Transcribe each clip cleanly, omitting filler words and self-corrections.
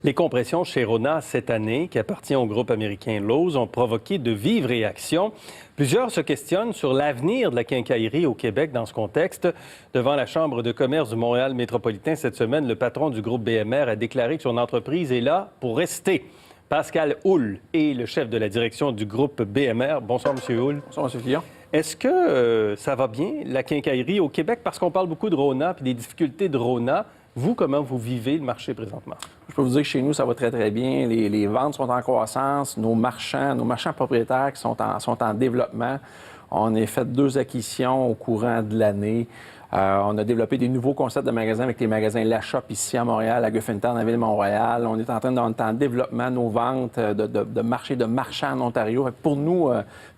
Les compressions chez Rona cette année, qui appartient au groupe américain Lowe's, ont provoqué de vives réactions. Plusieurs se questionnent sur l'avenir de la quincaillerie au Québec dans ce contexte. Devant la Chambre de commerce du Montréal métropolitain cette semaine, le patron du groupe BMR a déclaré que son entreprise est là pour rester. Pascal Houle est le chef de la direction du groupe BMR. Bonsoir, M. Houle. Bonsoir, M. Fillon. Est-ce que ça va bien, la quincaillerie au Québec? Parce qu'on parle beaucoup de Rona et des difficultés de Rona. Vous, comment vous vivez le marché présentement? Je peux vous dire que chez nous, ça va très, très bien. Les ventes sont en croissance. Nos marchands propriétaires qui sont en développement. On a fait 2 acquisitions au courant de l'année. On a développé des nouveaux concepts de magasins avec les magasins La Shop ici à Montréal, à Griffintown, à Ville-Montréal. On est en train en développement nos ventes de marchands en Ontario. Pour nous,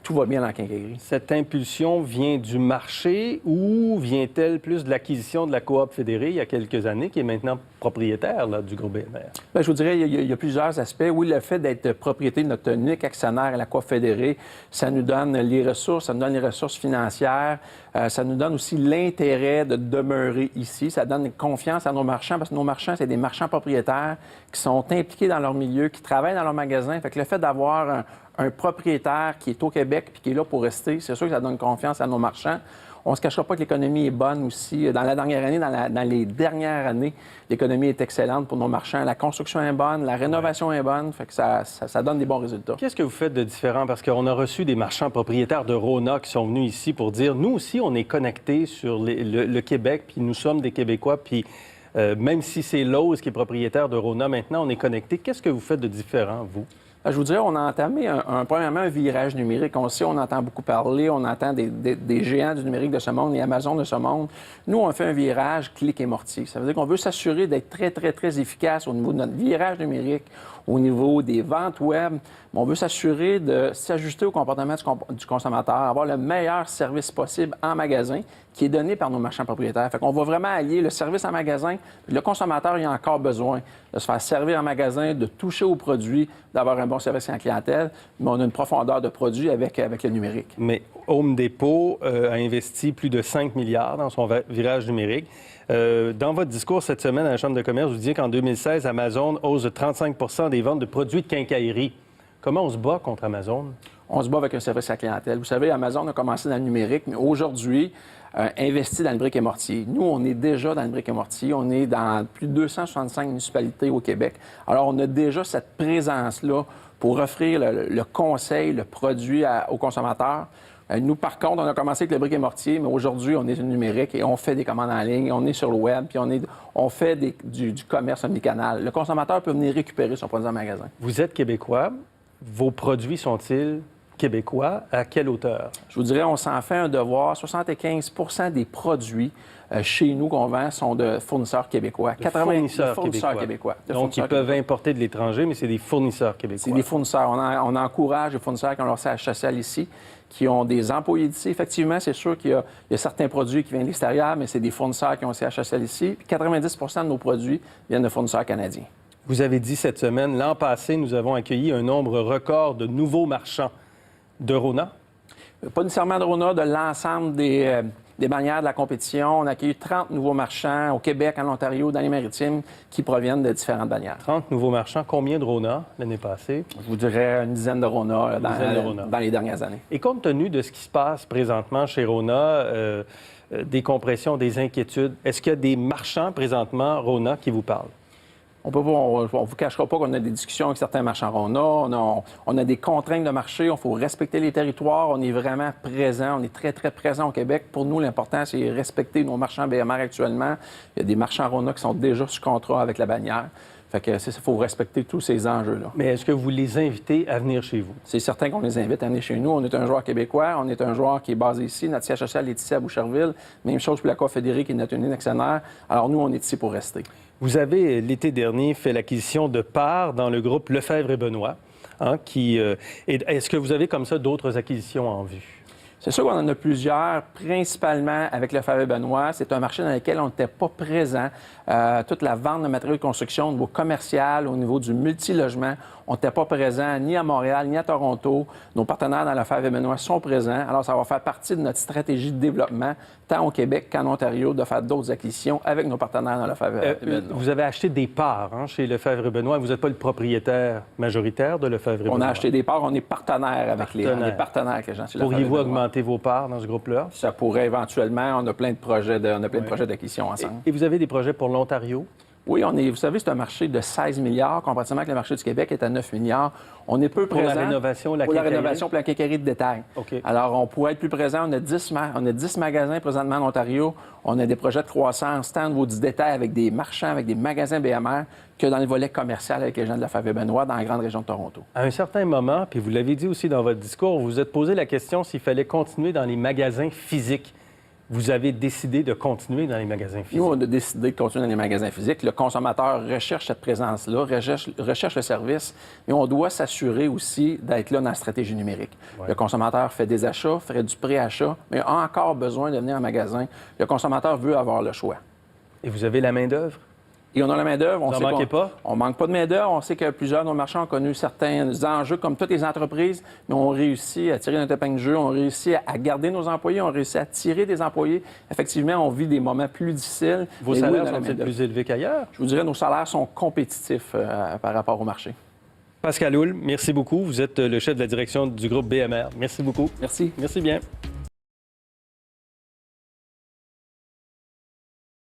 tout va bien dans la quincaillerie. Cette impulsion vient du marché ou vient-elle plus de l'acquisition de la Coop fédérée il y a quelques années, qui est maintenant propriétaire là, du groupe BMR? Bien, je vous dirais, il y a plusieurs aspects. Oui, le fait d'être propriété de notre unique actionnaire à la Coop fédérée, ça nous donne les ressources, ça nous donne les ressources financières, ça nous donne aussi l'intérêt de demeurer ici. Ça donne confiance à nos marchands parce que nos marchands, c'est des marchands propriétaires qui sont impliqués dans leur milieu, qui travaillent dans leur magasin. Fait que le fait d'avoir un propriétaire qui est au Québec puis qui est là pour rester, c'est sûr que ça donne confiance à nos marchands. On ne se cachera pas que l'économie est bonne aussi. Dans la dernière année, dans les dernières années, l'économie est excellente pour nos marchands. La construction est bonne, la rénovation est bonne, fait que ça donne des bons résultats. Qu'est-ce que vous faites de différent? Parce qu'on a reçu des marchands propriétaires de Rona qui sont venus ici pour dire, nous aussi, on est connectés sur le Québec, puis nous sommes des Québécois, puis même si c'est Lowe's qui est propriétaire de Rona, maintenant, on est connectés. Qu'est-ce que vous faites de différent, vous? Je vous dirais, on a entamé premièrement un virage numérique. On sait, on entend beaucoup parler, on entend des géants du numérique de ce monde, les Amazon de ce monde. Nous, on fait un virage clic et mortier. Ça veut dire qu'on veut s'assurer d'être très, très, très efficace au niveau de notre virage numérique, au niveau des ventes web. On veut s'assurer de s'ajuster au comportement du consommateur, avoir le meilleur service possible en magasin qui est donné par nos marchands propriétaires. Fait qu'on va vraiment allier le service en magasin. Le consommateur, il a encore besoin de se faire servir en magasin, de toucher aux produits, d'avoir un bon service en clientèle, mais on a une profondeur de produits avec le numérique. Mais Home Depot a investi plus de 5 milliards dans son virage numérique. Dans votre discours cette semaine à la Chambre de commerce, vous disiez qu'en 2016, Amazon hausse de 35 des ventes de produits de quincaillerie. Comment on se bat contre Amazon? On se bat avec un service à la clientèle. Vous savez, Amazon a commencé dans le numérique, mais aujourd'hui, investit dans le brick et mortier. Nous, on est déjà dans le brick et mortier. On est dans plus de 265 municipalités au Québec. Alors, on a déjà cette présence-là pour offrir le conseil, le produit aux consommateurs. Nous, par contre, on a commencé avec le brick et mortier, mais aujourd'hui, on est dans le numérique et on fait des commandes en ligne, on est sur le web, puis on fait du commerce omnicanal. Le consommateur peut venir récupérer son produit en magasin. Vous êtes Québécois. Vos produits sont-ils québécois? À quelle hauteur? Je vous dirais, on s'en fait un devoir. 75 des produits chez nous qu'on vend sont de fournisseurs québécois. 80 fournisseurs québécois. Donc, ils peuvent importer de l'étranger, mais c'est des fournisseurs québécois. C'est des fournisseurs. On encourage les fournisseurs qui ont leur siège social ici, qui ont des employés d'ici. Effectivement, c'est sûr qu'il y a certains produits qui viennent de l'extérieur, mais c'est des fournisseurs qui ont un siège social ici. Puis 90 de nos produits viennent de fournisseurs canadiens. Vous avez dit cette semaine, l'an passé, nous avons accueilli un nombre record de nouveaux marchands de Rona? Pas nécessairement de Rona, de l'ensemble des bannières de la compétition. On a accueilli 30 nouveaux marchands au Québec, en Ontario, dans les Maritimes, qui proviennent de différentes bannières. 30 nouveaux marchands. Combien de Rona l'année passée? Je vous dirais une dizaine de Rona dans les dernières années. Et compte tenu de ce qui se passe présentement chez Rona, des compressions, des inquiétudes, est-ce qu'il y a des marchands présentement Rona qui vous parlent? On ne vous cachera pas qu'on a des discussions avec certains marchands Rona. On a des contraintes de marché. Il faut respecter les territoires. On est vraiment présent. On est très, très présent au Québec. Pour nous, l'important, c'est respecter nos marchands BMR actuellement. Il y a des marchands Rona qui sont déjà sous contrat avec la bannière. Fait que il faut respecter tous ces enjeux-là. Mais est-ce que vous les invitez à venir chez vous? C'est certain qu'on les invite à venir chez nous. On est un joueur québécois, on est un joueur qui est basé ici. Notre siège social est ici à Boucherville. Même chose pour la Coop fédérée qui est notre unique actionnaire. Alors nous, on est ici pour rester. Vous avez, l'été dernier, fait l'acquisition de parts dans le groupe Lefebvre et Benoît. Est-ce que vous avez comme ça d'autres acquisitions en vue? C'est sûr qu'on en a plusieurs, principalement avec Lefebvre et Benoît. C'est un marché dans lequel on n'était pas présent. toute la vente de matériaux de construction au niveau commercial, au niveau du multilogement. On n'était pas présent ni à Montréal, ni à Toronto. Nos partenaires dans Lefebvre-et-Benoît sont présents. Alors, ça va faire partie de notre stratégie de développement, tant au Québec qu'en Ontario, de faire d'autres acquisitions avec nos partenaires dans Lefebvre-et-Benoît. Vous avez acheté des parts chez Lefebvre-et-Benoît. Vous n'êtes pas le propriétaire majoritaire de Lefebvre-et-Benoît. On a acheté des parts, on est partenaire avec les gens. Pourriez-vous augmenter vos parts dans ce groupe-là? Ça pourrait éventuellement. On a plein de projets d'acquisition ensemble. Et vous avez des projets pour l'Ontario? Oui, vous savez, c'est un marché de 16 milliards, comparativement avec le marché du Québec est à 9 milliards. On est peu présent. Pour la rénovation, pour la rénovation, pour la quincaillerie de détail. Okay. Alors, on pourrait être plus présent. On a 10 magasins présentement en Ontario. On a des projets de croissance, tant au niveau du détail avec des marchands, avec des magasins BMR, que dans le volet commercial avec les gens de Lefebvre-et-Benoît dans la grande région de Toronto. À un certain moment, puis vous l'avez dit aussi dans votre discours, vous vous êtes posé la question s'il fallait continuer dans les magasins physiques. Vous avez décidé de continuer dans les magasins physiques. Nous, on a décidé de continuer dans les magasins physiques. Le consommateur recherche cette présence-là, recherche le service, mais on doit s'assurer aussi d'être là dans la stratégie numérique. Ouais. Le consommateur fait des achats, fait du pré-achat, mais a encore besoin de venir en magasin. Le consommateur veut avoir le choix. Et vous avez la main-d'œuvre? Et on a la main-d'œuvre. Vous n'en manquez pas? On ne manque pas de main-d'œuvre. On sait que plusieurs de nos marchands ont connu certains enjeux, comme toutes les entreprises, mais on réussit à tirer notre épingle du jeu, on réussit à garder nos employés, on réussit à tirer des employés. Effectivement, on vit des moments plus difficiles. Vos salaires sont-ils plus élevés qu'ailleurs? Je vous dirais, nos salaires sont compétitifs par rapport au marché. Pascal Houle, merci beaucoup. Vous êtes le chef de la direction du groupe BMR. Merci beaucoup. Merci. Merci bien.